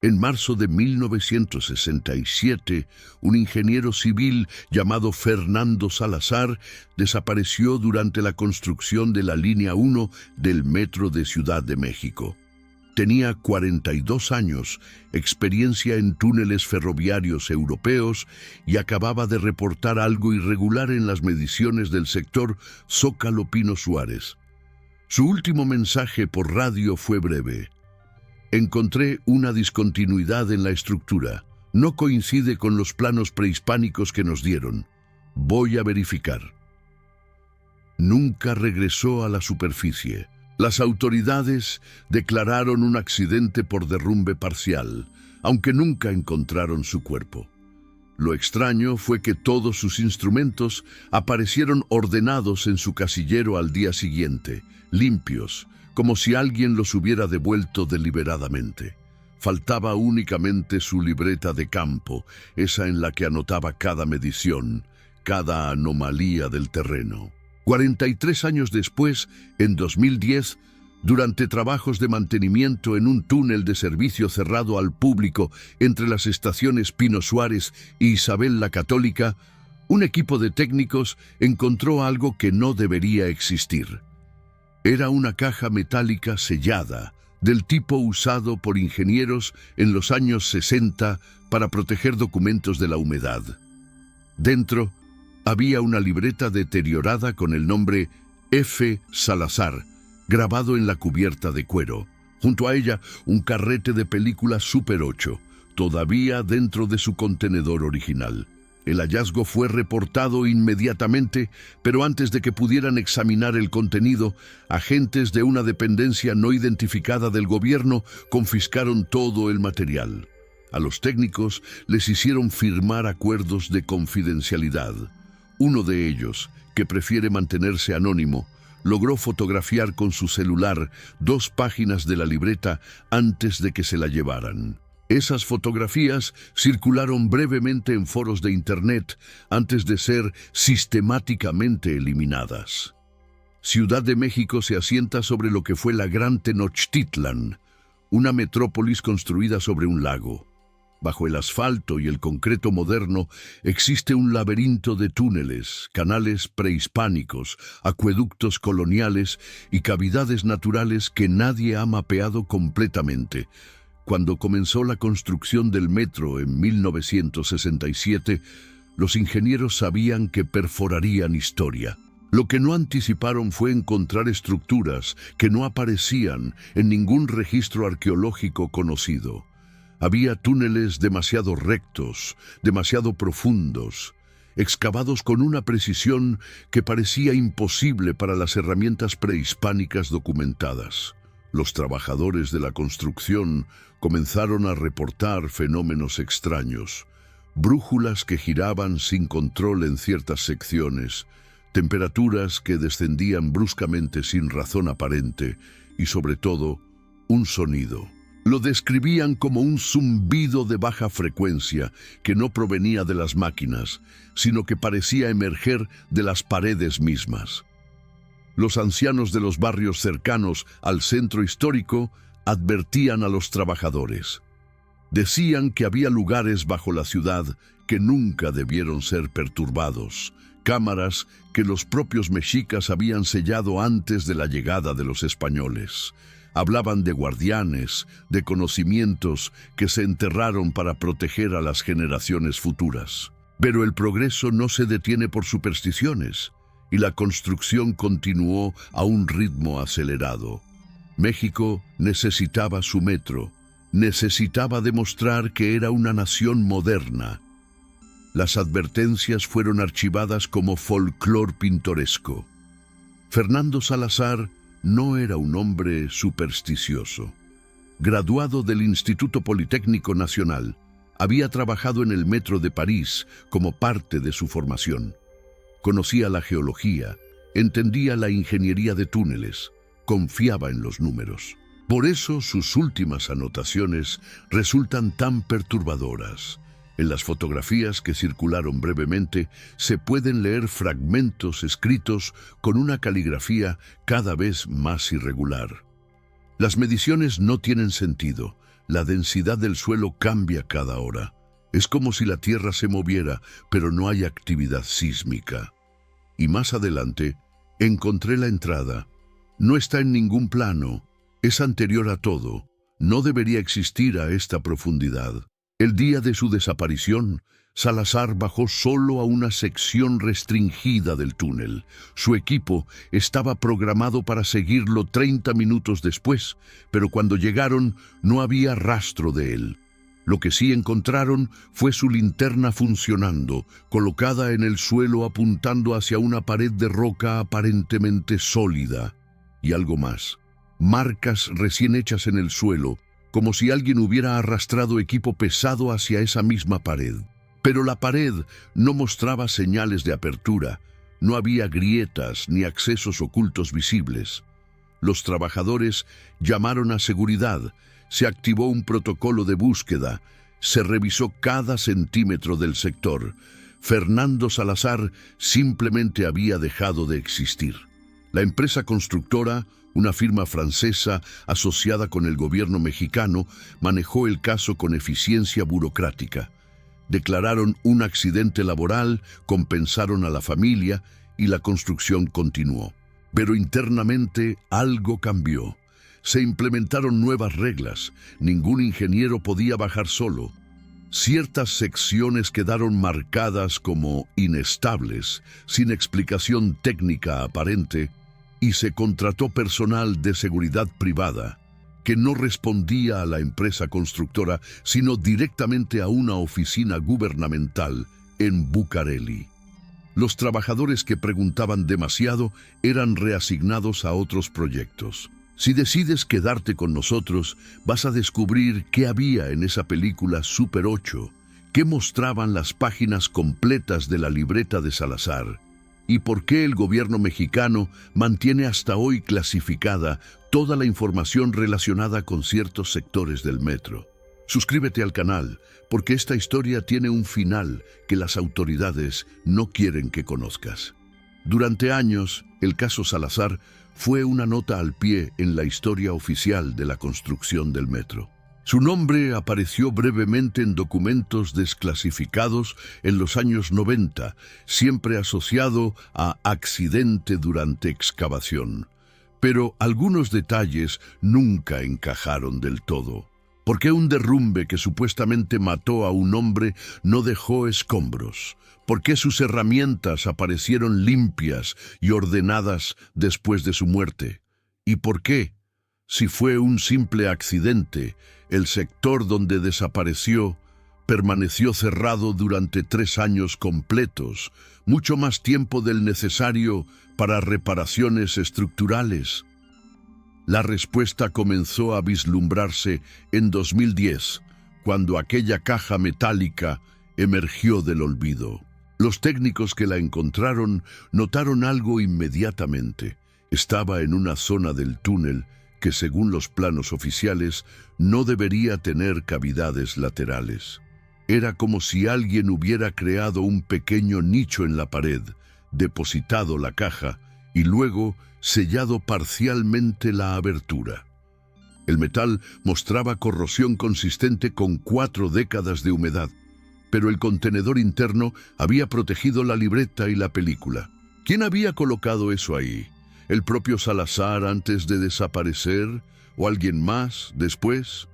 En marzo de 1967, un ingeniero civil llamado Fernando Salazar desapareció durante la construcción de la Línea 1 del Metro de Ciudad de México. Tenía 42 años, experiencia en túneles ferroviarios europeos y acababa de reportar algo irregular en las mediciones del sector Zócalo Pino Suárez. Su último mensaje por radio fue breve. Encontré una discontinuidad en la estructura. No coincide con los planos prehispánicos que nos dieron. Voy a verificar. Nunca regresó a la superficie. Las autoridades declararon un accidente por derrumbe parcial, aunque nunca encontraron su cuerpo. Lo extraño fue que todos sus instrumentos aparecieron ordenados en su casillero al día siguiente, limpios, como si alguien los hubiera devuelto deliberadamente. Faltaba únicamente su libreta de campo, esa en la que anotaba cada medición, cada anomalía del terreno. 43 años después, en 2010, durante trabajos de mantenimiento en un túnel de servicio cerrado al público entre las estaciones Pino Suárez y Isabel la Católica, un equipo de técnicos encontró algo que no debería existir. Era una caja metálica sellada, del tipo usado por ingenieros en los años 60 para proteger documentos de la humedad. Dentro había una libreta deteriorada con el nombre F. Salazar, grabado en la cubierta de cuero. Junto a ella, un carrete de película Super 8, todavía dentro de su contenedor original. El hallazgo fue reportado inmediatamente, pero antes de que pudieran examinar el contenido, agentes de una dependencia no identificada del gobierno confiscaron todo el material. A los técnicos les hicieron firmar acuerdos de confidencialidad. Uno de ellos, que prefiere mantenerse anónimo, logró fotografiar con su celular 2 páginas de la libreta antes de que se la llevaran. Esas fotografías circularon brevemente en foros de Internet antes de ser sistemáticamente eliminadas. Ciudad de México se asienta sobre lo que fue la Gran Tenochtitlan, una metrópolis construida sobre un lago. Bajo el asfalto y el concreto moderno existe un laberinto de túneles, canales prehispánicos, acueductos coloniales y cavidades naturales que nadie ha mapeado completamente. Cuando comenzó la construcción del metro en 1967, los ingenieros sabían que perforarían historia. Lo que no anticiparon fue encontrar estructuras que no aparecían en ningún registro arqueológico conocido. Había túneles demasiado rectos, demasiado profundos, excavados con una precisión que parecía imposible para las herramientas prehispánicas documentadas. Los trabajadores de la construcción comenzaron a reportar fenómenos extraños, brújulas que giraban sin control en ciertas secciones, temperaturas que descendían bruscamente sin razón aparente y, sobre todo, un sonido. Lo describían como un zumbido de baja frecuencia que no provenía de las máquinas, sino que parecía emerger de las paredes mismas. Los ancianos de los barrios cercanos al centro histórico advertían a los trabajadores. Decían que había lugares bajo la ciudad que nunca debieron ser perturbados, cámaras que los propios mexicas habían sellado antes de la llegada de los españoles. Hablaban de guardianes, de conocimientos que se enterraron para proteger a las generaciones futuras. Pero el progreso no se detiene por supersticiones, y la construcción continuó a un ritmo acelerado. México necesitaba su metro, necesitaba demostrar que era una nación moderna. Las advertencias fueron archivadas como folclore pintoresco. Fernando Salazar no era un hombre supersticioso. Graduado del Instituto Politécnico Nacional, había trabajado en el Metro de París como parte de su formación. Conocía la geología, entendía la ingeniería de túneles, confiaba en los números. Por eso sus últimas anotaciones resultan tan perturbadoras. En las fotografías que circularon brevemente se pueden leer fragmentos escritos con una caligrafía cada vez más irregular. Las mediciones no tienen sentido, La densidad del suelo cambia cada hora. Es como si la Tierra se moviera, pero no hay actividad sísmica. Y más adelante, encontré la entrada. No está en ningún plano. Es anterior a todo. No debería existir a esta profundidad. El día de su desaparición, Salazar bajó solo a una sección restringida del túnel. Su equipo estaba programado para seguirlo 30 minutos después, pero cuando llegaron no había rastro de él. Lo que sí encontraron fue su linterna funcionando, colocada en el suelo apuntando hacia una pared de roca aparentemente sólida. Y algo más. Marcas recién hechas en el suelo, como si alguien hubiera arrastrado equipo pesado hacia esa misma pared. Pero la pared no mostraba señales de apertura, no había grietas ni accesos ocultos visibles. Los trabajadores llamaron a seguridad, se activó un protocolo de búsqueda, se revisó cada centímetro del sector. Fernando Salazar simplemente había dejado de existir. La empresa constructora, una firma francesa asociada con el gobierno mexicano, manejó el caso con eficiencia burocrática. Declararon un accidente laboral, compensaron a la familia y la construcción continuó. Pero internamente algo cambió. Se implementaron nuevas reglas. Ningún ingeniero podía bajar solo. Ciertas secciones quedaron marcadas como inestables, sin explicación técnica aparente, y se contrató personal de seguridad privada, que no respondía a la empresa constructora, sino directamente a una oficina gubernamental en Bucareli. Los trabajadores que preguntaban demasiado eran reasignados a otros proyectos. Si decides quedarte con nosotros, vas a descubrir qué había en esa película Super 8, qué mostraban las páginas completas de la libreta de Salazar, y por qué el gobierno mexicano mantiene hasta hoy clasificada toda la información relacionada con ciertos sectores del metro. Suscríbete al canal, porque esta historia tiene un final que las autoridades no quieren que conozcas. Durante años, el caso Salazar fue una nota al pie en la historia oficial de la construcción del metro. Su nombre apareció brevemente en documentos desclasificados en los años 90, siempre asociado a accidente durante excavación. Pero algunos detalles nunca encajaron del todo. ¿Por qué un derrumbe que supuestamente mató a un hombre no dejó escombros? ¿Por qué sus herramientas aparecieron limpias y ordenadas después de su muerte? ¿Y por qué, si fue un simple accidente, el sector donde desapareció permaneció cerrado durante 3 años completos, mucho más tiempo del necesario para reparaciones estructurales? La respuesta comenzó a vislumbrarse en 2010, cuando aquella caja metálica emergió del olvido. Los técnicos que la encontraron notaron algo inmediatamente. Estaba en una zona del túnel que, según los planos oficiales, no debería tener cavidades laterales. Era como si alguien hubiera creado un pequeño nicho en la pared, depositado la caja y luego sellado parcialmente la abertura. El metal mostraba corrosión consistente con 4 décadas de humedad, pero el contenedor interno había protegido la libreta y la película. ¿Quién había colocado eso ahí? ¿El propio Salazar antes de desaparecer? ¿O alguien más después?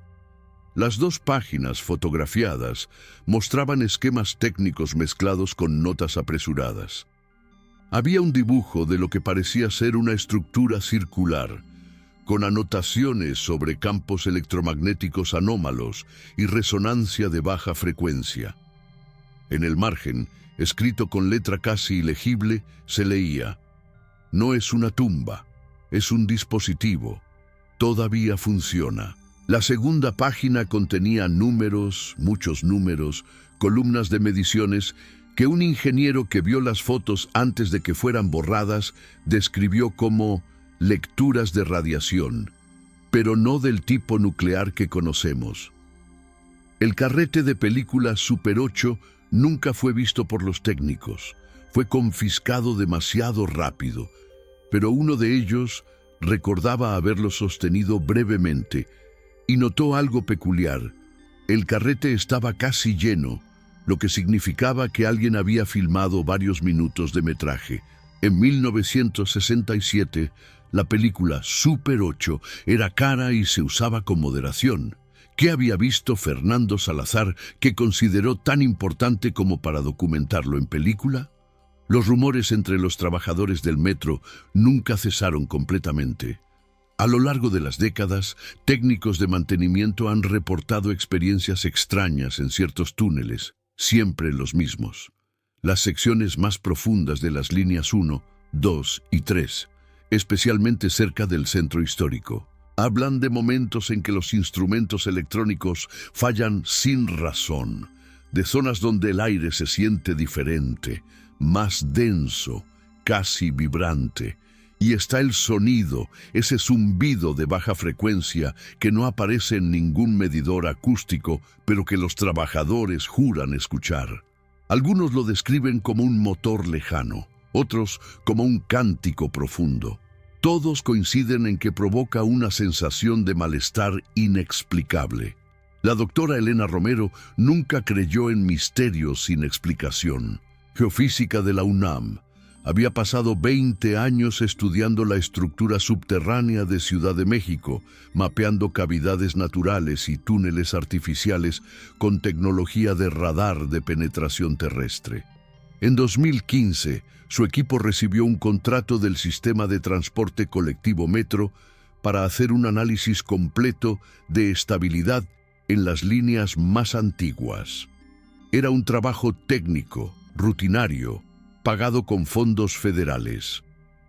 Las 2 páginas fotografiadas mostraban esquemas técnicos mezclados con notas apresuradas. Había un dibujo de lo que parecía ser una estructura circular, con anotaciones sobre campos electromagnéticos anómalos y resonancia de baja frecuencia. En el margen, escrito con letra casi ilegible, se leía: "No es una tumba, es un dispositivo. Todavía funciona". La segunda página contenía números, muchos números, columnas de mediciones que un ingeniero que vio las fotos antes de que fueran borradas describió como lecturas de radiación, pero no del tipo nuclear que conocemos. El carrete de película Super 8 nunca fue visto por los técnicos. Fue confiscado demasiado rápido, pero uno de ellos recordaba haberlo sostenido brevemente, y notó algo peculiar. El carrete estaba casi lleno, lo que significaba que alguien había filmado varios minutos de metraje. En 1967, la película Super 8 era cara y se usaba con moderación. ¿Qué había visto Fernando Salazar que consideró tan importante como para documentarlo en película? Los rumores entre los trabajadores del metro nunca cesaron completamente. A lo largo de las décadas, técnicos de mantenimiento han reportado experiencias extrañas en ciertos túneles, siempre los mismos. Las secciones más profundas de las líneas 1, 2 y 3, especialmente cerca del centro histórico. Hablan de momentos en que los instrumentos electrónicos fallan sin razón, de zonas donde el aire se siente diferente, más denso, casi vibrante. Y está el sonido, ese zumbido de baja frecuencia que no aparece en ningún medidor acústico, pero que los trabajadores juran escuchar. Algunos lo describen como un motor lejano, otros como un cántico profundo. Todos coinciden en que provoca una sensación de malestar inexplicable. La doctora Elena Romero nunca creyó en misterios sin explicación. Geofísica de la UNAM. Había pasado 20 años estudiando la estructura subterránea de Ciudad de México, mapeando cavidades naturales y túneles artificiales con tecnología de radar de penetración terrestre. En 2015, su equipo recibió un contrato del sistema de transporte colectivo Metro para hacer un análisis completo de estabilidad en las líneas más antiguas. Era un trabajo técnico, rutinario, pagado con fondos federales.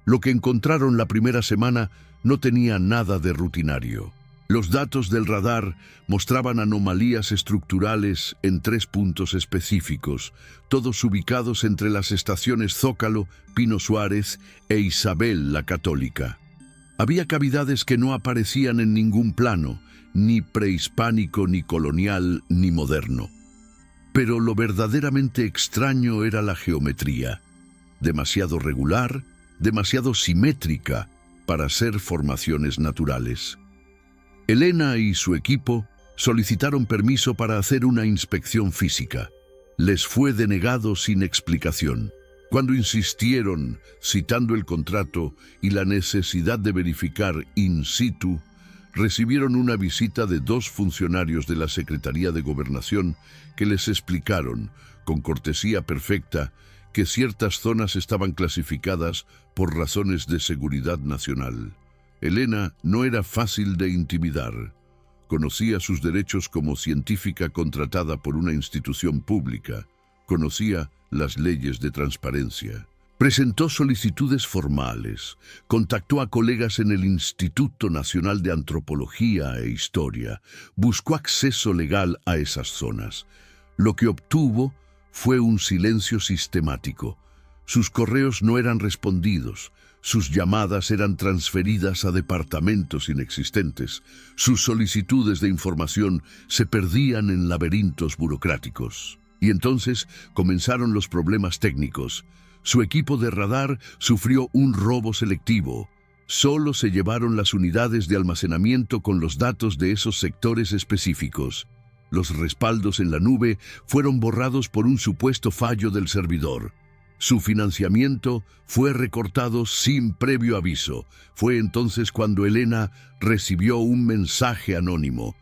Lo que encontraron la primera semana no tenía nada de rutinario. Los datos del radar mostraban anomalías estructurales en 3 puntos específicos, todos ubicados entre las estaciones Zócalo, Pino Suárez e Isabel la Católica. Había cavidades que no aparecían en ningún plano, ni prehispánico, ni colonial, ni moderno. Pero lo verdaderamente extraño era la geometría. Demasiado regular, demasiado simétrica para ser formaciones naturales. Elena y su equipo solicitaron permiso para hacer una inspección física. Les fue denegado sin explicación. Cuando insistieron, citando el contrato y la necesidad de verificar in situ, recibieron una visita de 2 funcionarios de la Secretaría de Gobernación que les explicaron, con cortesía perfecta, que ciertas zonas estaban clasificadas por razones de seguridad nacional. Elena no era fácil de intimidar. Conocía sus derechos como científica contratada por una institución pública. Conocía las leyes de transparencia. Presentó solicitudes formales, contactó a colegas en el Instituto Nacional de Antropología e Historia, buscó acceso legal a esas zonas. Lo que obtuvo fue un silencio sistemático. Sus correos no eran respondidos, sus llamadas eran transferidas a departamentos inexistentes, sus solicitudes de información se perdían en laberintos burocráticos. Y entonces comenzaron los problemas técnicos. Su equipo de radar sufrió un robo selectivo. Solo se llevaron las unidades de almacenamiento con los datos de esos sectores específicos. Los respaldos en la nube fueron borrados por un supuesto fallo del servidor. Su financiamiento fue recortado sin previo aviso. Fue entonces cuando Elena recibió un mensaje anónimo.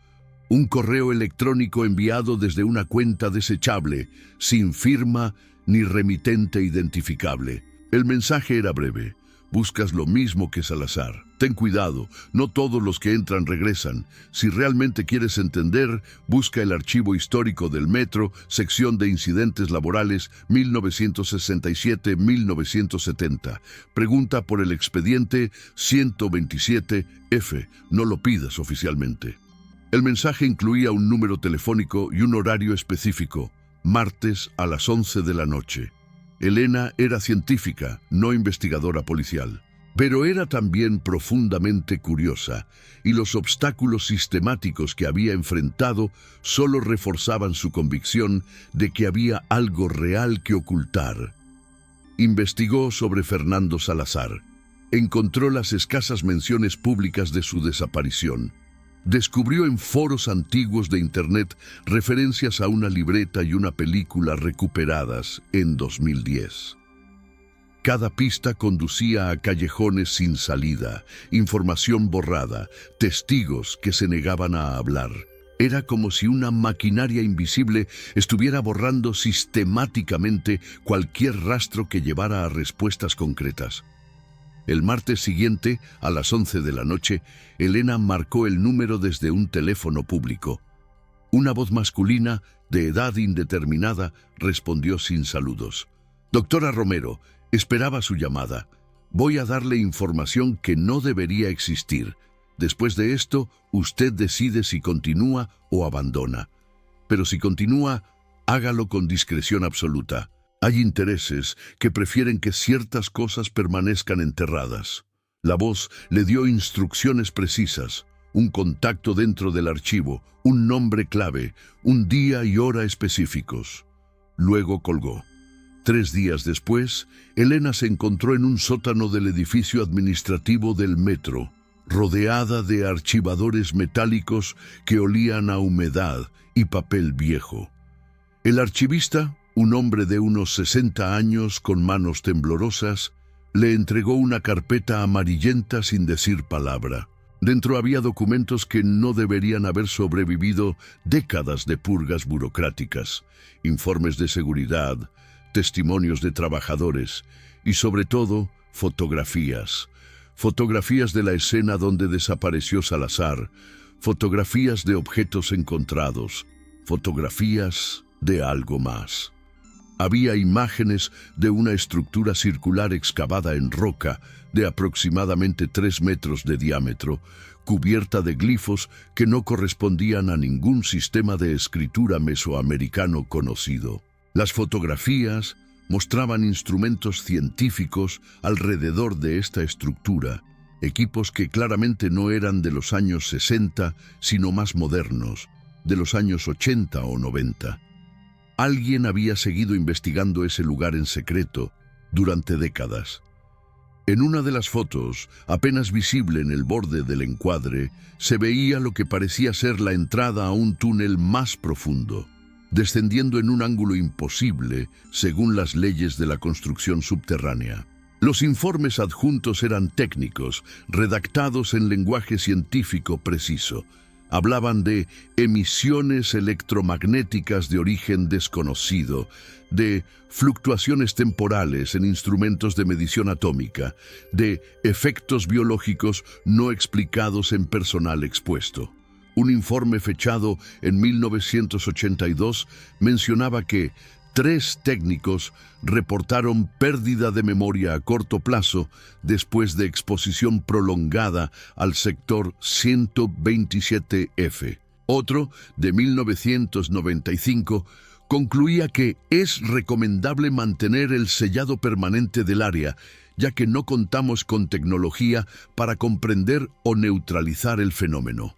Un correo electrónico enviado desde una cuenta desechable, sin firma ni remitente identificable. El mensaje era breve. Buscas lo mismo que Salazar. Ten cuidado, no todos los que entran regresan. Si realmente quieres entender, busca el archivo histórico del Metro, sección de incidentes laborales 1967-1970. Pregunta por el expediente 127F. No lo pidas oficialmente. El mensaje incluía un número telefónico y un horario específico, martes a las 11 de la noche. Elena era científica, no investigadora policial, pero era también profundamente curiosa, y los obstáculos sistemáticos que había enfrentado solo reforzaban su convicción de que había algo real que ocultar. Investigó sobre Fernando Salazar. Encontró las escasas menciones públicas de su desaparición. Descubrió en foros antiguos de Internet referencias a una libreta y una película recuperadas en 2010. Cada pista conducía a callejones sin salida, información borrada, testigos que se negaban a hablar. Era como si una maquinaria invisible estuviera borrando sistemáticamente cualquier rastro que llevara a respuestas concretas. El martes siguiente, a las 11 de la noche, Elena marcó el número desde un teléfono público. Una voz masculina, de edad indeterminada, respondió sin saludos. «Doctora Romero, esperaba su llamada. Voy a darle información que no debería existir. Después de esto, usted decide si continúa o abandona. Pero si continúa, hágalo con discreción absoluta. Hay intereses que prefieren que ciertas cosas permanezcan enterradas». La voz le dio instrucciones precisas, un contacto dentro del archivo, un nombre clave, un día y hora específicos. Luego colgó. 3 días después, Elena se encontró en un sótano del edificio administrativo del metro, rodeada de archivadores metálicos que olían a humedad y papel viejo. El archivista, un hombre de unos 60 años con manos temblorosas, le entregó una carpeta amarillenta sin decir palabra. Dentro había documentos que no deberían haber sobrevivido décadas de purgas burocráticas, informes de seguridad, testimonios de trabajadores y, sobre todo, fotografías. Fotografías de la escena donde desapareció Salazar, fotografías de objetos encontrados, fotografías de algo más. Había imágenes de una estructura circular excavada en roca de aproximadamente 3 metros de diámetro, cubierta de glifos que no correspondían a ningún sistema de escritura mesoamericano conocido. Las fotografías mostraban instrumentos científicos alrededor de esta estructura, equipos que claramente no eran de los años 60, sino más modernos, de los años 80 o 90. Alguien había seguido investigando ese lugar en secreto durante décadas. En una de las fotos, apenas visible en el borde del encuadre, se veía lo que parecía ser la entrada a un túnel más profundo, descendiendo en un ángulo imposible según las leyes de la construcción subterránea. Los informes adjuntos eran técnicos, redactados en lenguaje científico preciso. Hablaban de emisiones electromagnéticas de origen desconocido, de fluctuaciones temporales en instrumentos de medición atómica, de efectos biológicos no explicados en personal expuesto. Un informe fechado en 1982 mencionaba que 3 técnicos reportaron pérdida de memoria a corto plazo después de exposición prolongada al sector 127F. Otro, de 1995, concluía que es recomendable mantener el sellado permanente del área, ya que no contamos con tecnología para comprender o neutralizar el fenómeno.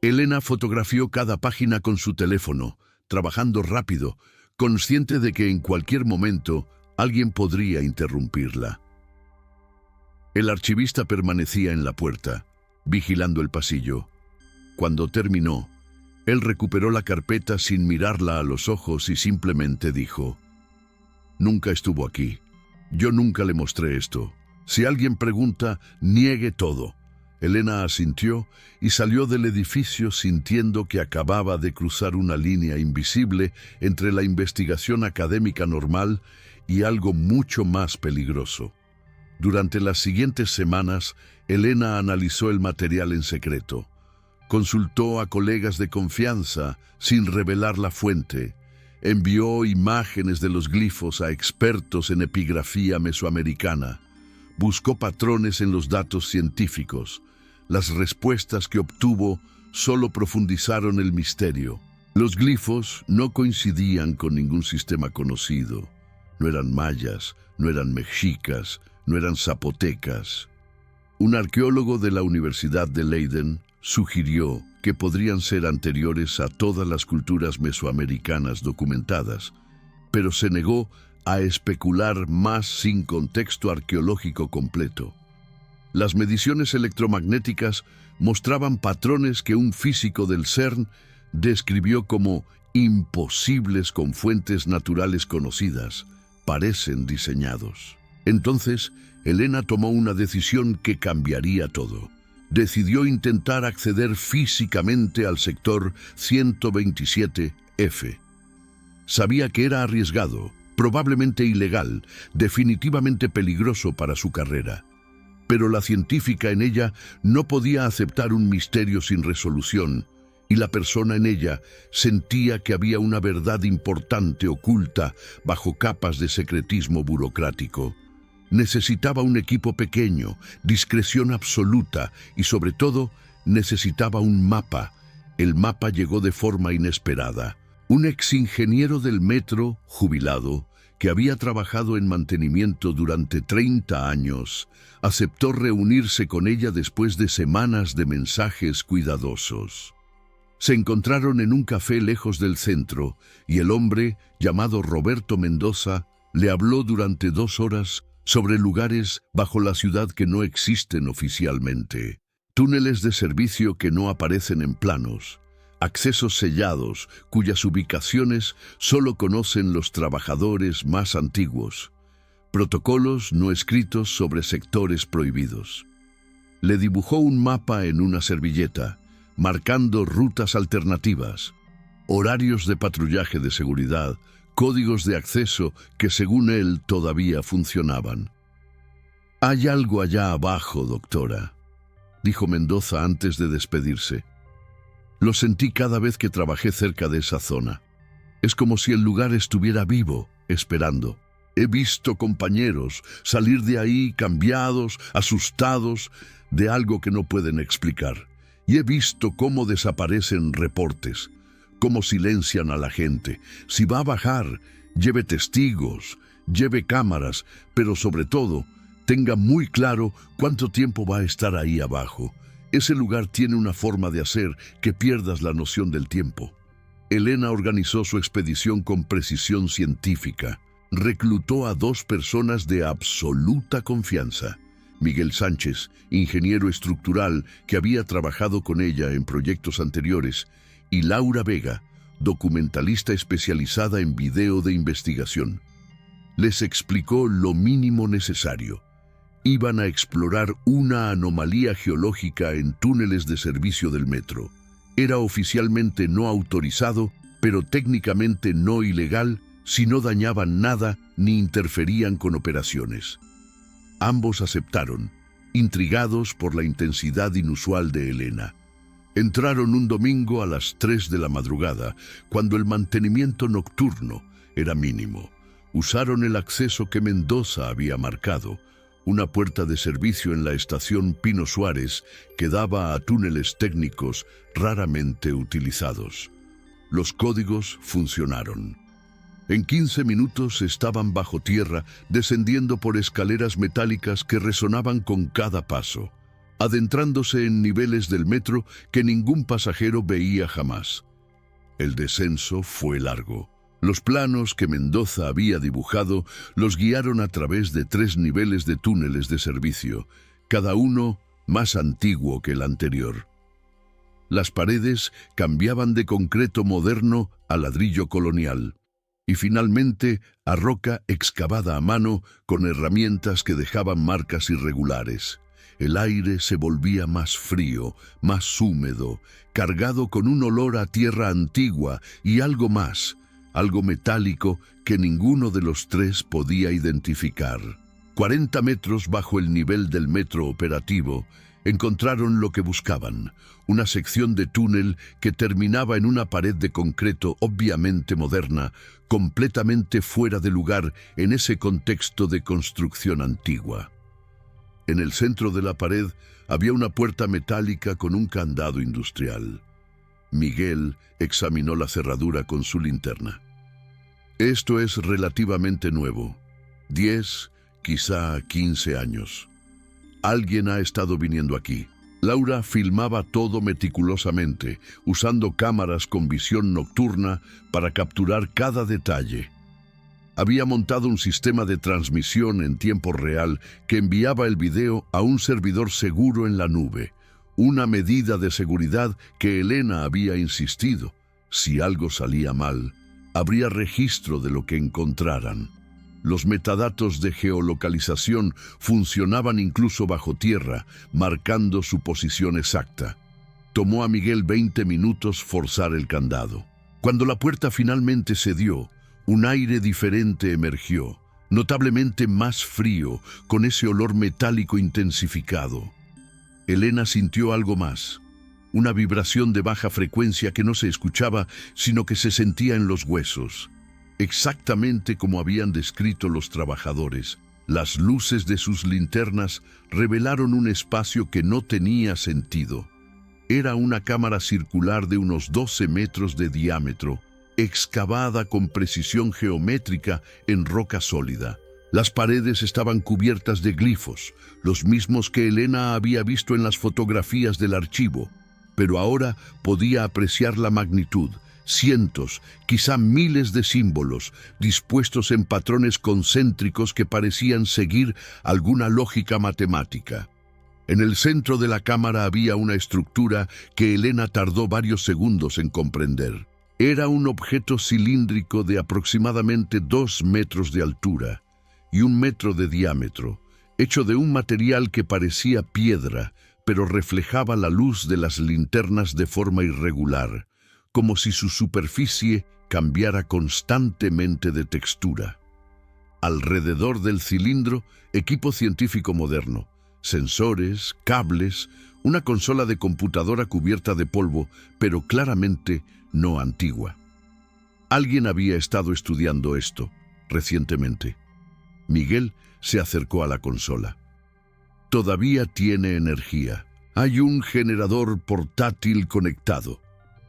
Elena fotografió cada página con su teléfono, trabajando rápido, consciente de que en cualquier momento alguien podría interrumpirla. El archivista permanecía en la puerta, vigilando el pasillo. Cuando terminó, él recuperó la carpeta sin mirarla a los ojos y simplemente dijo: «Nunca estuvo aquí. Yo nunca le mostré esto. Si alguien pregunta, niegue todo». Elena asintió y salió del edificio sintiendo que acababa de cruzar una línea invisible entre la investigación académica normal y algo mucho más peligroso. Durante las siguientes semanas, Elena analizó el material en secreto. Consultó a colegas de confianza sin revelar la fuente. Envió imágenes de los glifos a expertos en epigrafía mesoamericana. Buscó patrones en los datos científicos. Las respuestas que obtuvo solo profundizaron el misterio. Los glifos no coincidían con ningún sistema conocido. No eran mayas, no eran mexicas, no eran zapotecas. Un arqueólogo de la Universidad de Leiden sugirió que podrían ser anteriores a todas las culturas mesoamericanas documentadas, pero se negó a especular más sin contexto arqueológico completo. Las mediciones electromagnéticas mostraban patrones que un físico del CERN describió como imposibles con fuentes naturales conocidas. Parecen diseñados. Entonces, Elena tomó una decisión que cambiaría todo. Decidió intentar acceder físicamente al sector 127F. Sabía que era arriesgado, probablemente ilegal, definitivamente peligroso para su carrera. Pero la científica en ella no podía aceptar un misterio sin resolución, y la persona en ella sentía que había una verdad importante oculta bajo capas de secretismo burocrático. Necesitaba un equipo pequeño, discreción absoluta y, sobre todo, necesitaba un mapa. El mapa llegó de forma inesperada. Un exingeniero del metro, jubilado, que había trabajado en mantenimiento durante 30 años, aceptó reunirse con ella después de semanas de mensajes cuidadosos. Se encontraron en un café lejos del centro y el hombre, llamado Roberto Mendoza, le habló durante 2 horas sobre lugares bajo la ciudad que no existen oficialmente, túneles de servicio que no aparecen en planos, accesos sellados cuyas ubicaciones solo conocen los trabajadores más antiguos, protocolos no escritos sobre sectores prohibidos. Le dibujó un mapa en una servilleta, marcando rutas alternativas, horarios de patrullaje de seguridad, códigos de acceso que según él todavía funcionaban. «Hay algo allá abajo, doctora», dijo Mendoza antes de despedirse. «Lo sentí cada vez que trabajé cerca de esa zona. Es como si el lugar estuviera vivo, esperando. He visto compañeros salir de ahí cambiados, asustados, de algo que no pueden explicar. Y he visto cómo desaparecen reportes, cómo silencian a la gente. Si va a bajar, lleve testigos, lleve cámaras, pero sobre todo, tenga muy claro cuánto tiempo va a estar ahí abajo. Ese lugar tiene una forma de hacer que pierdas la noción del tiempo». Elena organizó su expedición con precisión científica. Reclutó a 2 personas de absoluta confianza. Miguel Sánchez, ingeniero estructural que había trabajado con ella en proyectos anteriores, y Laura Vega, documentalista especializada en video de investigación. Les explicó lo mínimo necesario. Iban a explorar una anomalía geológica en túneles de servicio del metro. Era oficialmente no autorizado, pero técnicamente no ilegal si no dañaban nada ni interferían con operaciones. Ambos aceptaron, intrigados por la intensidad inusual de Elena. Entraron un domingo a las 3 de la madrugada, cuando el mantenimiento nocturno era mínimo. Usaron el acceso que Mendoza había marcado, una puerta de servicio en la estación Pino Suárez que daba a túneles técnicos raramente utilizados. Los códigos funcionaron. En 15 minutos estaban bajo tierra, descendiendo por escaleras metálicas que resonaban con cada paso, adentrándose en niveles del metro que ningún pasajero veía jamás. El descenso fue largo. Los planos que Mendoza había dibujado los guiaron a través de 3 niveles de túneles de servicio, cada uno más antiguo que el anterior. Las paredes cambiaban de concreto moderno a ladrillo colonial, y finalmente a roca excavada a mano con herramientas que dejaban marcas irregulares. El aire se volvía más frío, más húmedo, cargado con un olor a tierra antigua y algo más, algo metálico que ninguno de los 3 podía identificar. 40 metros bajo el nivel del metro operativo, encontraron lo que buscaban, una sección de túnel que terminaba en una pared de concreto obviamente moderna, completamente fuera de lugar en ese contexto de construcción antigua. En el centro de la pared había una puerta metálica con un candado industrial. Miguel examinó la cerradura con su linterna. Esto es relativamente nuevo, 10, quizá 15 años. Alguien ha estado viniendo aquí. Laura filmaba todo meticulosamente, usando cámaras con visión nocturna para capturar cada detalle. Había montado un sistema de transmisión en tiempo real que enviaba el video a un servidor seguro en la nube, una medida de seguridad que Elena había insistido. Si algo salía mal, habría registro de lo que encontraran. Los metadatos de geolocalización funcionaban incluso bajo tierra, marcando su posición exacta. Tomó a Miguel 20 minutos forzar el candado. Cuando la puerta finalmente cedió, un aire diferente emergió, notablemente más frío, con ese olor metálico intensificado. Elena sintió algo más, una vibración de baja frecuencia que no se escuchaba, sino que se sentía en los huesos. Exactamente como habían descrito los trabajadores, las luces de sus linternas revelaron un espacio que no tenía sentido. Era una cámara circular de unos 12 metros de diámetro, excavada con precisión geométrica en roca sólida. Las paredes estaban cubiertas de glifos, los mismos que Elena había visto en las fotografías del archivo, pero ahora podía apreciar la magnitud. Cientos, quizá miles de símbolos, dispuestos en patrones concéntricos que parecían seguir alguna lógica matemática. En el centro de la cámara había una estructura que Elena tardó varios segundos en comprender. Era un objeto cilíndrico de aproximadamente 2 metros de altura y 1 metro de diámetro, hecho de un material que parecía piedra, pero reflejaba la luz de las linternas de forma irregular, como si su superficie cambiara constantemente de textura. Alrededor del cilindro, equipo científico moderno, sensores, cables, una consola de computadora cubierta de polvo, pero claramente no antigua. Alguien había estado estudiando esto recientemente. Miguel se acercó a la consola. Todavía tiene energía. Hay un generador portátil conectado.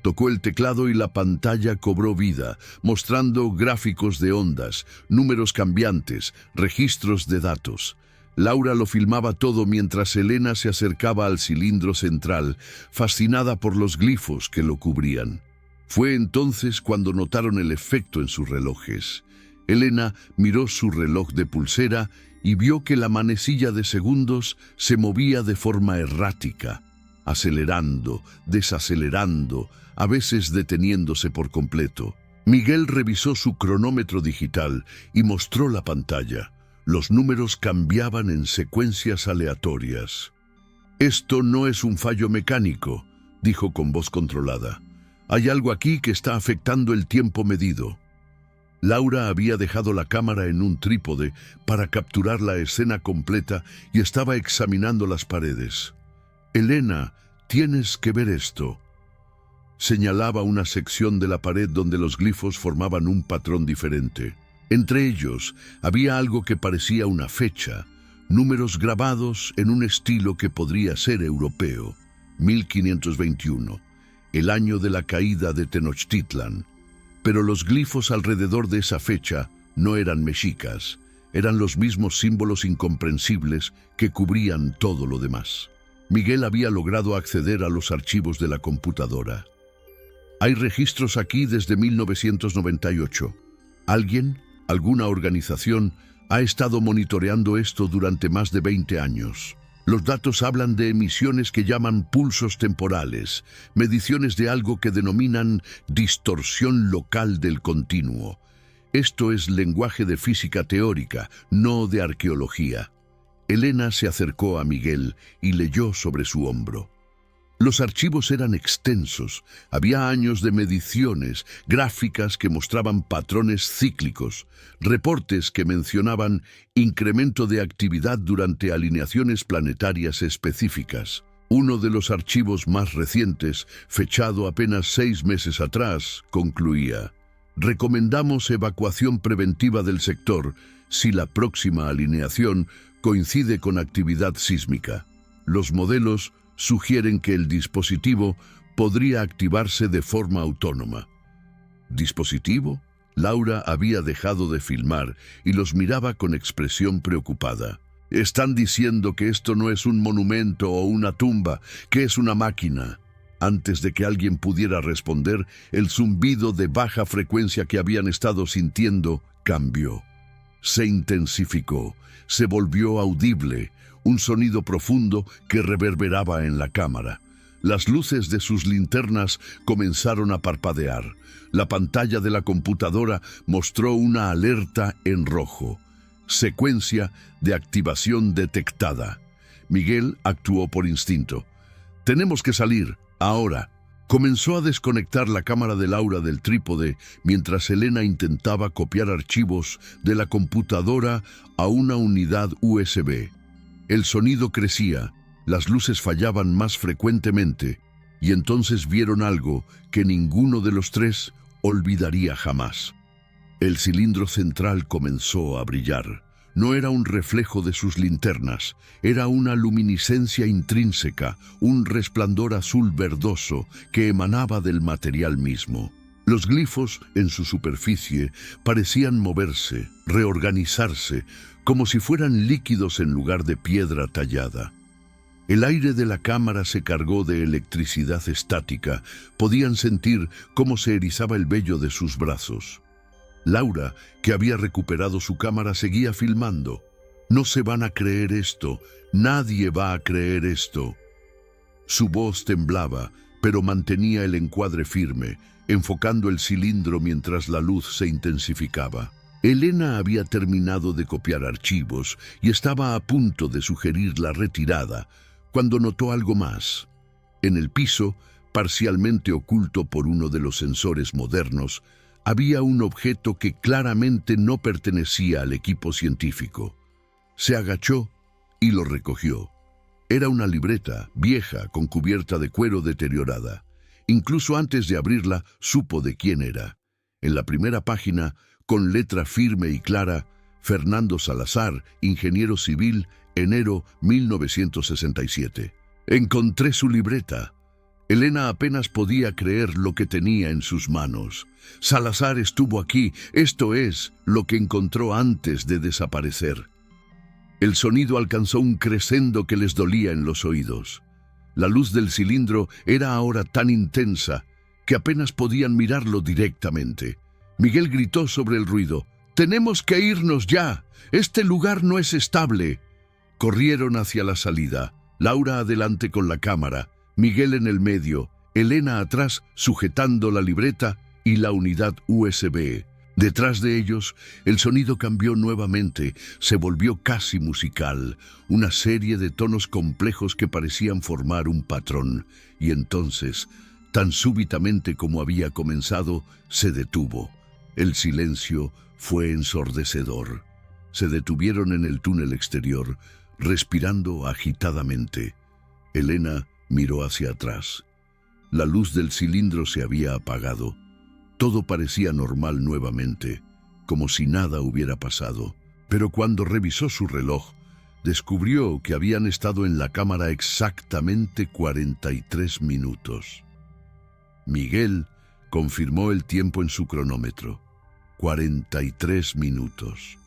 Tocó el teclado y la pantalla cobró vida, mostrando gráficos de ondas, números cambiantes, registros de datos. Laura lo filmaba todo mientras Elena se acercaba al cilindro central, fascinada por los glifos que lo cubrían. Fue entonces cuando notaron el efecto en sus relojes. Elena miró su reloj de pulsera y vio que la manecilla de segundos se movía de forma errática, acelerando, desacelerando, a veces deteniéndose por completo. Miguel revisó su cronómetro digital y mostró la pantalla. Los números cambiaban en secuencias aleatorias. «Esto no es un fallo mecánico», dijo con voz controlada. «Hay algo aquí que está afectando el tiempo medido». Laura había dejado la cámara en un trípode para capturar la escena completa y estaba examinando las paredes. «Elena, tienes que ver esto». Señalaba una sección de la pared donde los glifos formaban un patrón diferente. Entre ellos había algo que parecía una fecha, números grabados en un estilo que podría ser europeo. 1521, el año de la caída de Tenochtitlan. Pero los glifos alrededor de esa fecha no eran mexicas, eran los mismos símbolos incomprensibles que cubrían todo lo demás. Miguel había logrado acceder a los archivos de la computadora. Hay registros aquí desde 1998. Alguna organización, ha estado monitoreando esto durante más de 20 años. Los datos hablan de emisiones que llaman pulsos temporales, mediciones de algo que denominan distorsión local del continuo. Esto es lenguaje de física teórica, no de arqueología. Elena se acercó a Miguel y leyó sobre su hombro. Los archivos eran extensos, había años de mediciones, gráficas que mostraban patrones cíclicos, reportes que mencionaban incremento de actividad durante alineaciones planetarias específicas. Uno de los archivos más recientes, fechado apenas 6 meses atrás, concluía: «Recomendamos evacuación preventiva del sector si la próxima alineación coincide con actividad sísmica. Los modelos sugieren que el dispositivo podría activarse de forma autónoma». ¿Dispositivo? Laura había dejado de filmar y los miraba con expresión preocupada. «Están diciendo que esto no es un monumento o una tumba, que es una máquina». Antes de que alguien pudiera responder, el zumbido de baja frecuencia que habían estado sintiendo cambió. Se intensificó, se volvió audible, un sonido profundo que reverberaba en la cámara. Las luces de sus linternas comenzaron a parpadear. La pantalla de la computadora mostró una alerta en rojo. Secuencia de activación detectada. Miguel actuó por instinto. «Tenemos que salir, ahora». Comenzó a desconectar la cámara de Laura del trípode mientras Elena intentaba copiar archivos de la computadora a una unidad USB. El sonido crecía, las luces fallaban más frecuentemente, y entonces vieron algo que ninguno de los tres olvidaría jamás. El cilindro central comenzó a brillar. No era un reflejo de sus linternas, era una luminiscencia intrínseca, un resplandor azul verdoso que emanaba del material mismo. Los glifos en su superficie parecían moverse, reorganizarse, como si fueran líquidos en lugar de piedra tallada. El aire de la cámara se cargó de electricidad estática. Podían sentir cómo se erizaba el vello de sus brazos. Laura, que había recuperado su cámara, seguía filmando. «No se van a creer esto. Nadie va a creer esto». Su voz temblaba, pero mantenía el encuadre firme, enfocando el cilindro mientras la luz se intensificaba. Elena había terminado de copiar archivos y estaba a punto de sugerir la retirada, cuando notó algo más. En el piso, parcialmente oculto por uno de los sensores modernos, había un objeto que claramente no pertenecía al equipo científico. Se agachó y lo recogió. Era una libreta vieja con cubierta de cuero deteriorada. Incluso antes de abrirla, supo de quién era. En la primera página, con letra firme y clara, Fernando Salazar, ingeniero civil, enero 1967. Encontré su libreta. Elena apenas podía creer lo que tenía en sus manos. Salazar estuvo aquí, esto es lo que encontró antes de desaparecer. El sonido alcanzó un crescendo que les dolía en los oídos. La luz del cilindro era ahora tan intensa que apenas podían mirarlo directamente. Miguel gritó sobre el ruido: «¡Tenemos que irnos ya! ¡Este lugar no es estable!». Corrieron hacia la salida, Laura adelante con la cámara, Miguel en el medio, Elena atrás sujetando la libreta y la unidad USB. Detrás de ellos, el sonido cambió nuevamente, se volvió casi musical, una serie de tonos complejos que parecían formar un patrón, y entonces, tan súbitamente como había comenzado, se detuvo. El silencio fue ensordecedor. Se detuvieron en el túnel exterior, respirando agitadamente. Elena miró hacia atrás. La luz del cilindro se había apagado. Todo parecía normal nuevamente, como si nada hubiera pasado. Pero cuando revisó su reloj, descubrió que habían estado en la cámara exactamente 43 minutos. Miguel confirmó el tiempo en su cronómetro. 43 minutos.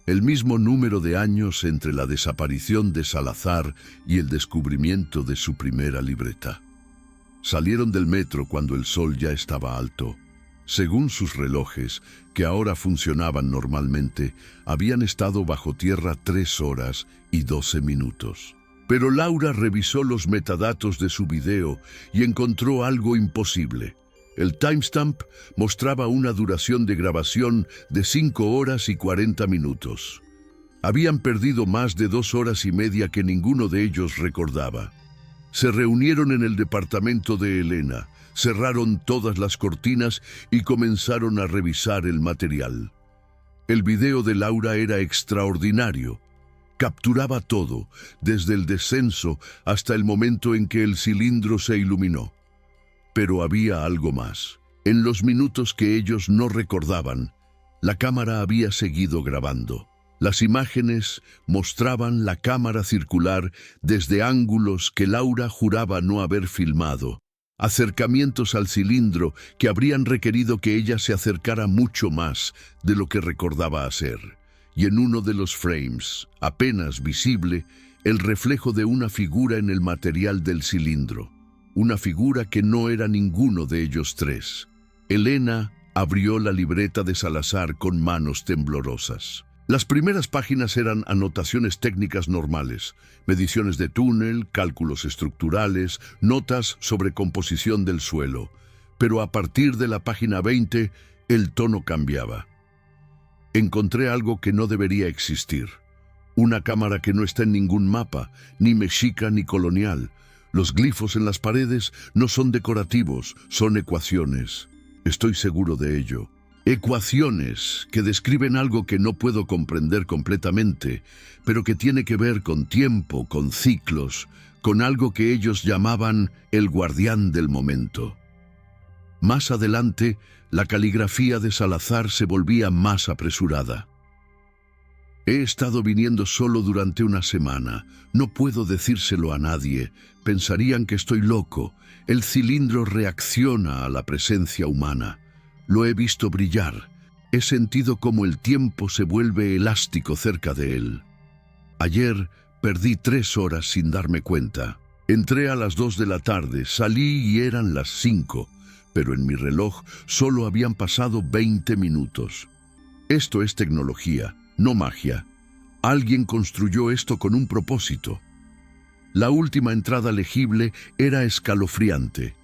El mismo número de años entre la desaparición de Salazar y el descubrimiento de su primera libreta. Salieron del metro cuando el sol ya estaba alto. Según sus relojes, que ahora funcionaban normalmente, habían estado bajo tierra 3 horas y 12 minutos. Pero Laura revisó los metadatos de su video y encontró algo imposible. El timestamp mostraba una duración de grabación de 5 horas y 40 minutos. Habían perdido más de 2 horas y media que ninguno de ellos recordaba. Se reunieron en el departamento de Elena, cerraron todas las cortinas y comenzaron a revisar el material. El video de Laura era extraordinario. Capturaba todo, desde el descenso hasta el momento en que el cilindro se iluminó. Pero había algo más. En los minutos que ellos no recordaban, la cámara había seguido grabando. Las imágenes mostraban la cámara circular desde ángulos que Laura juraba no haber filmado, acercamientos al cilindro que habrían requerido que ella se acercara mucho más de lo que recordaba hacer. Y en uno de los frames, apenas visible, el reflejo de una figura en el material del cilindro. Una figura que no era ninguno de ellos tres. Elena abrió la libreta de Salazar con manos temblorosas. Las primeras páginas eran anotaciones técnicas normales, mediciones de túnel, cálculos estructurales, notas sobre composición del suelo. Pero a partir de la página 20, el tono cambiaba. Encontré algo que no debería existir. Una cámara que no está en ningún mapa, ni mexica ni colonial. Los glifos en las paredes no son decorativos, son ecuaciones. Estoy seguro de ello. Ecuaciones que describen algo que no puedo comprender completamente, pero que tiene que ver con tiempo, con ciclos, con algo que ellos llamaban el guardián del momento. Más adelante, la caligrafía de Salazar se volvía más apresurada. He estado viniendo solo durante una semana. No puedo decírselo a nadie. Pensarían que estoy loco. El cilindro reacciona a la presencia humana. Lo he visto brillar. He sentido cómo el tiempo se vuelve elástico cerca de él. Ayer perdí 3 horas sin darme cuenta. Entré a las 2 de la tarde, salí y eran las 5, pero en mi reloj solo habían pasado 20 minutos. Esto es tecnología, no magia. Alguien construyó esto con un propósito. La última entrada legible era escalofriante.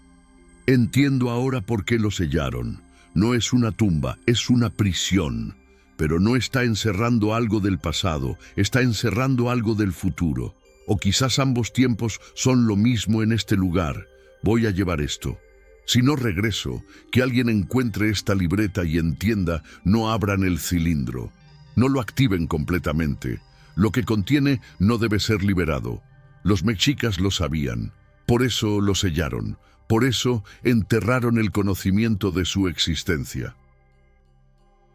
Entiendo ahora por qué lo sellaron. No es una tumba, es una prisión. Pero no está encerrando algo del pasado, está encerrando algo del futuro. O quizás ambos tiempos son lo mismo en este lugar. Voy a llevar esto. Si no regreso, que alguien encuentre esta libreta y entienda, no abran el cilindro. No lo activen completamente. Lo que contiene no debe ser liberado. Los mexicas lo sabían. Por eso lo sellaron. Por eso enterraron el conocimiento de su existencia.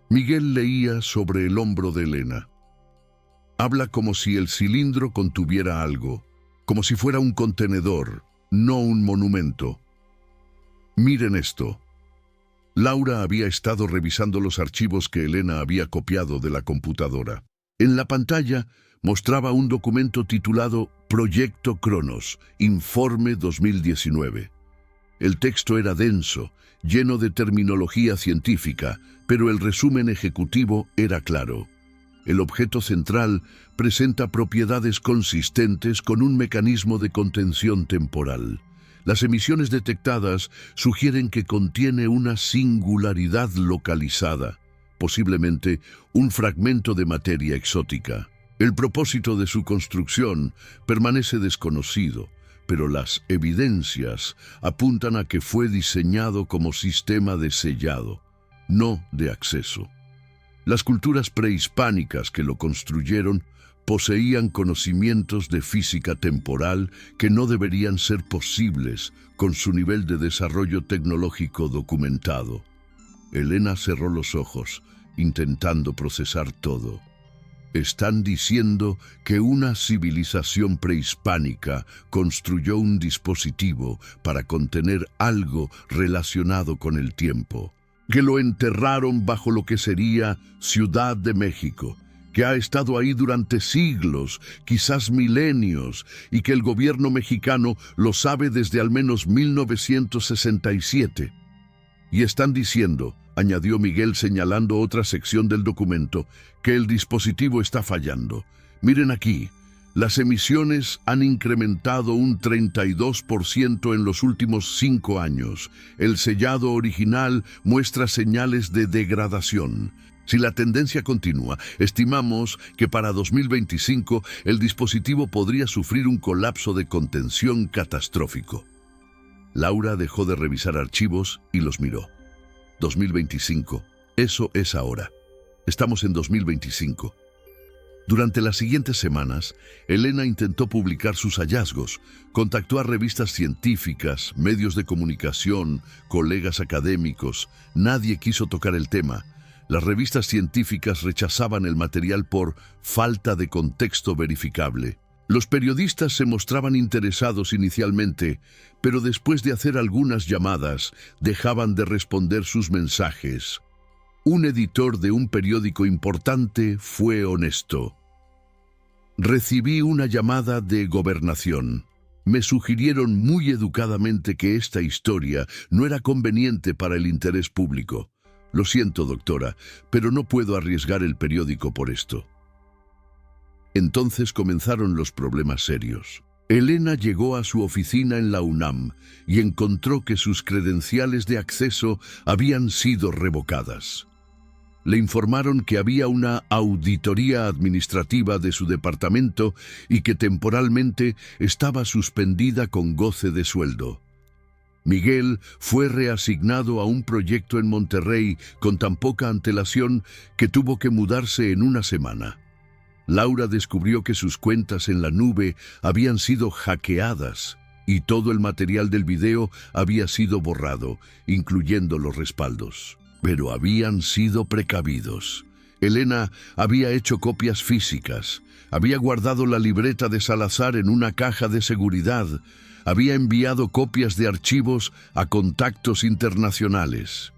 Miguel leía sobre el hombro de Elena. Habla como si el cilindro contuviera algo, como si fuera un contenedor, no un monumento. Miren esto. Laura había estado revisando los archivos que Elena había copiado de la computadora. En la pantalla mostraba un documento titulado Proyecto Cronos, Informe 2019. El texto era denso, lleno de terminología científica, pero el resumen ejecutivo era claro. El objeto central presenta propiedades consistentes con un mecanismo de contención temporal. Las emisiones detectadas sugieren que contiene una singularidad localizada, posiblemente un fragmento de materia exótica. El propósito de su construcción permanece desconocido, pero las evidencias apuntan a que fue diseñado como sistema de sellado, no de acceso. Las culturas prehispánicas que lo construyeron poseían conocimientos de física temporal que no deberían ser posibles con su nivel de desarrollo tecnológico documentado. Elena cerró los ojos, intentando procesar todo. Están diciendo que una civilización prehispánica construyó un dispositivo para contener algo relacionado con el tiempo, que lo enterraron bajo lo que sería Ciudad de México, que ha estado ahí durante siglos, quizás milenios, y que el gobierno mexicano lo sabe desde al menos 1967. Y están diciendo, añadió Miguel señalando otra sección del documento, que el dispositivo está fallando. Miren aquí, las emisiones han incrementado un 32% en los últimos 5 años. El sellado original muestra señales de degradación. Si la tendencia continúa, estimamos que para 2025 el dispositivo podría sufrir un colapso de contención catastrófico. Laura dejó de revisar archivos y los miró. 2025. Eso es ahora. Estamos en 2025. Durante las siguientes semanas, Elena intentó publicar sus hallazgos, contactó a revistas científicas, medios de comunicación, colegas académicos. Nadie quiso tocar el tema. Las revistas científicas rechazaban el material por falta de contexto verificable. Los periodistas se mostraban interesados inicialmente, pero después de hacer algunas llamadas, dejaban de responder sus mensajes. Un editor de un periódico importante fue honesto. Recibí una llamada de Gobernación. Me sugirieron muy educadamente que esta historia no era conveniente para el interés público. Lo siento, doctora, pero no puedo arriesgar el periódico por esto. Entonces comenzaron los problemas serios. Elena llegó a su oficina en la UNAM y encontró que sus credenciales de acceso habían sido revocadas. Le informaron que había una auditoría administrativa de su departamento y que temporalmente estaba suspendida con goce de sueldo. Miguel fue reasignado a un proyecto en Monterrey con tan poca antelación que tuvo que mudarse en una semana. Laura descubrió que sus cuentas en la nube habían sido hackeadas y todo el material del video había sido borrado, incluyendo los respaldos. Pero habían sido precavidos. Elena había hecho copias físicas, había guardado la libreta de Salazar en una caja de seguridad, había enviado copias de archivos a contactos internacionales.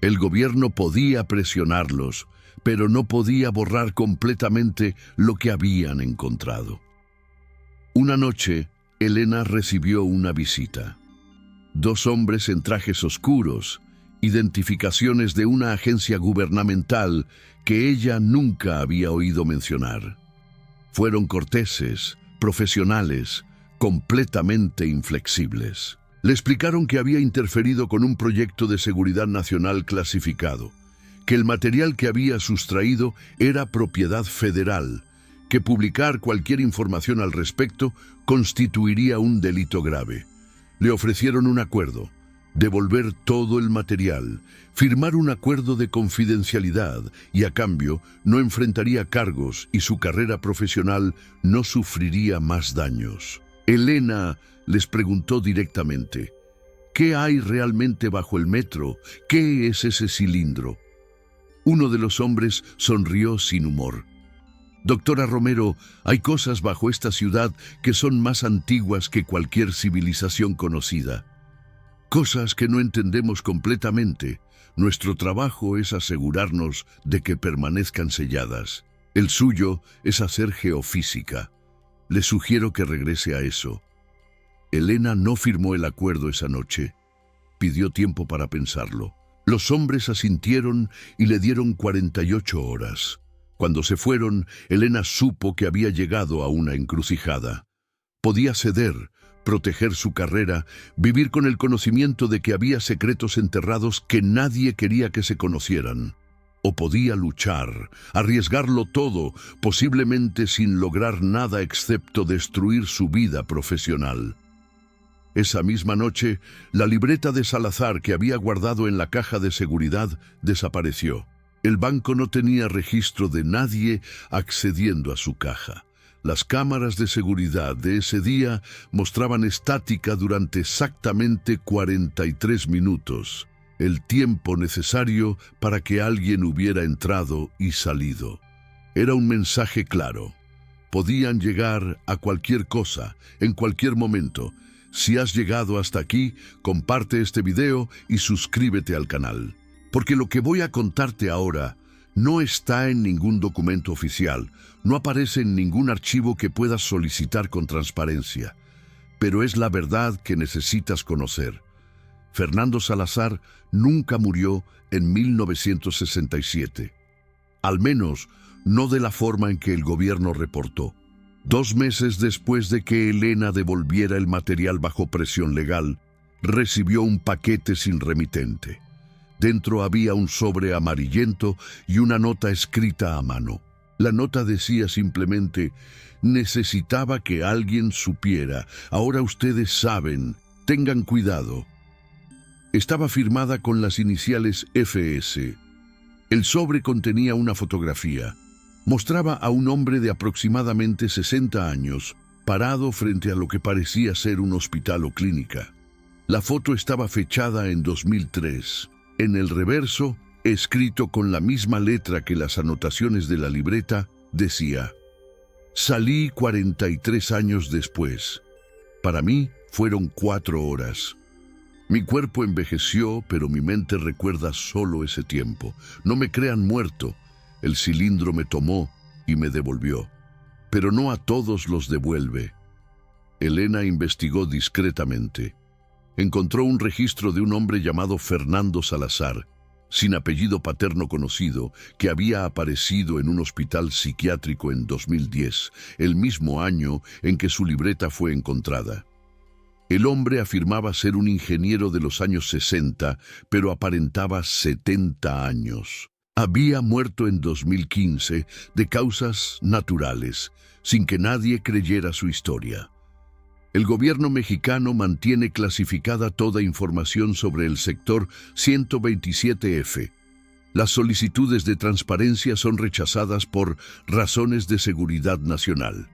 El gobierno podía presionarlos, pero no podía borrar completamente lo que habían encontrado. Una noche, Elena recibió una visita. 2 hombres en trajes oscuros, identificaciones de una agencia gubernamental que ella nunca había oído mencionar. Fueron corteses, profesionales, completamente inflexibles. Le explicaron que había interferido con un proyecto de seguridad nacional clasificado, que el material que había sustraído era propiedad federal, que publicar cualquier información al respecto constituiría un delito grave. Le ofrecieron un acuerdo: devolver todo el material, firmar un acuerdo de confidencialidad y a cambio no enfrentaría cargos y su carrera profesional no sufriría más daños. Elena les preguntó directamente: ¿qué hay realmente bajo el metro? ¿Qué es ese cilindro? Uno de los hombres sonrió sin humor. Doctora Romero, hay cosas bajo esta ciudad que son más antiguas que cualquier civilización conocida. Cosas que no entendemos completamente. Nuestro trabajo es asegurarnos de que permanezcan selladas. El suyo es hacer geofísica. Le sugiero que regrese a eso. Elena no firmó el acuerdo esa noche. Pidió tiempo para pensarlo. Los hombres asintieron y le dieron 48 horas. Cuando se fueron, Elena supo que había llegado a una encrucijada. Podía ceder, proteger su carrera, vivir con el conocimiento de que había secretos enterrados que nadie quería que se conocieran. O podía luchar, arriesgarlo todo, posiblemente sin lograr nada excepto destruir su vida profesional. Esa misma noche, la libreta de Salazar que había guardado en la caja de seguridad desapareció. El banco no tenía registro de nadie accediendo a su caja. Las cámaras de seguridad de ese día mostraban estática durante exactamente 43 minutos, el tiempo necesario para que alguien hubiera entrado y salido. Era un mensaje claro. Podían llegar a cualquier cosa, en cualquier momento. Si has llegado hasta aquí, comparte este video y suscríbete al canal. Porque lo que voy a contarte ahora no está en ningún documento oficial, no aparece en ningún archivo que puedas solicitar con transparencia, pero es la verdad que necesitas conocer. Fernando Salazar nunca murió en 1967. Al menos, no de la forma en que el gobierno reportó. 2 meses después de que Elena devolviera el material bajo presión legal, recibió un paquete sin remitente. Dentro había un sobre amarillento y una nota escrita a mano. La nota decía simplemente: necesitaba que alguien supiera. Ahora ustedes saben. Tengan cuidado. Estaba firmada con las iniciales FS. El sobre contenía una fotografía. Mostraba a un hombre de aproximadamente 60 años, parado frente a lo que parecía ser un hospital o clínica. La foto estaba fechada en 2003. En el reverso, escrito con la misma letra que las anotaciones de la libreta, decía: salí 43 años después. Para mí fueron 4 horas. Mi cuerpo envejeció, pero mi mente recuerda solo ese tiempo. No me crean muerto. El cilindro me tomó y me devolvió. Pero no a todos los devuelve. Elena investigó discretamente. Encontró un registro de un hombre llamado Fernando Salazar. sin apellido paterno conocido, que había aparecido en un hospital psiquiátrico en 2010, el mismo año en que su libreta fue encontrada. El hombre afirmaba ser un ingeniero de los años 60, pero aparentaba 70 años. Había muerto en 2015 de causas naturales, sin que nadie creyera su historia. El gobierno mexicano mantiene clasificada toda información sobre el sector 127F. Las solicitudes de transparencia son rechazadas por razones de seguridad nacional.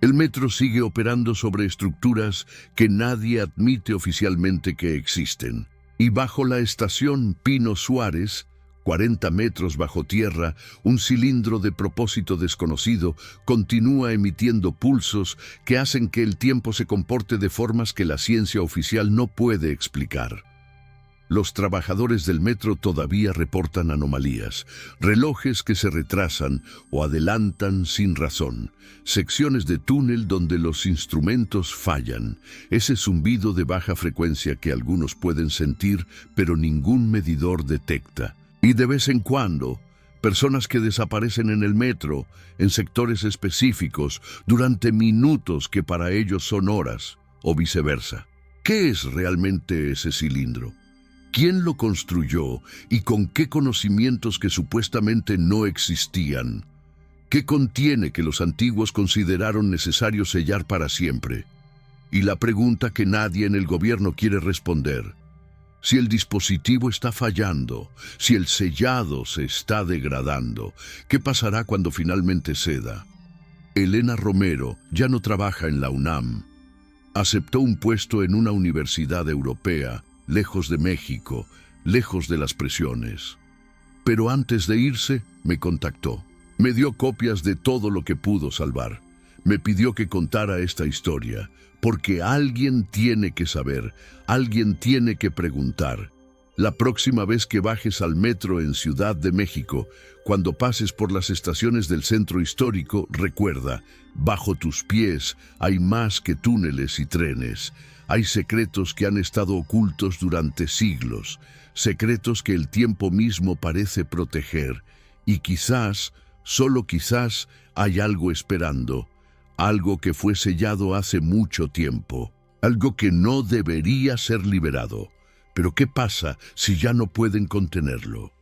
El metro sigue operando sobre estructuras que nadie admite oficialmente que existen. Y bajo la estación Pino Suárez, 40 metros bajo tierra, un cilindro de propósito desconocido continúa emitiendo pulsos que hacen que el tiempo se comporte de formas que la ciencia oficial no puede explicar. Los trabajadores del metro todavía reportan anomalías, relojes que se retrasan o adelantan sin razón, secciones de túnel donde los instrumentos fallan, ese zumbido de baja frecuencia que algunos pueden sentir pero ningún medidor detecta. Y de vez en cuando, personas que desaparecen en el metro, en sectores específicos, durante minutos que para ellos son horas, o viceversa. ¿Qué es realmente ese cilindro? ¿Quién lo construyó y con qué conocimientos que supuestamente no existían? ¿Qué contiene que los antiguos consideraron necesario sellar para siempre? Y la pregunta que nadie en el gobierno quiere responder: si el dispositivo está fallando, si el sellado se está degradando, ¿qué pasará cuando finalmente ceda? Elena Romero ya no trabaja en la UNAM. Aceptó un puesto en una universidad europea, lejos de México, lejos de las presiones. Pero antes de irse, me contactó. Me dio copias de todo lo que pudo salvar. Me pidió que contara esta historia, porque alguien tiene que saber, alguien tiene que preguntar. La próxima vez que bajes al metro en Ciudad de México, cuando pases por las estaciones del centro histórico, recuerda, bajo tus pies hay más que túneles y trenes. Hay secretos que han estado ocultos durante siglos, secretos que el tiempo mismo parece proteger, y quizás, solo quizás, hay algo esperando, algo que fue sellado hace mucho tiempo, algo que no debería ser liberado. Pero ¿qué pasa si ya no pueden contenerlo?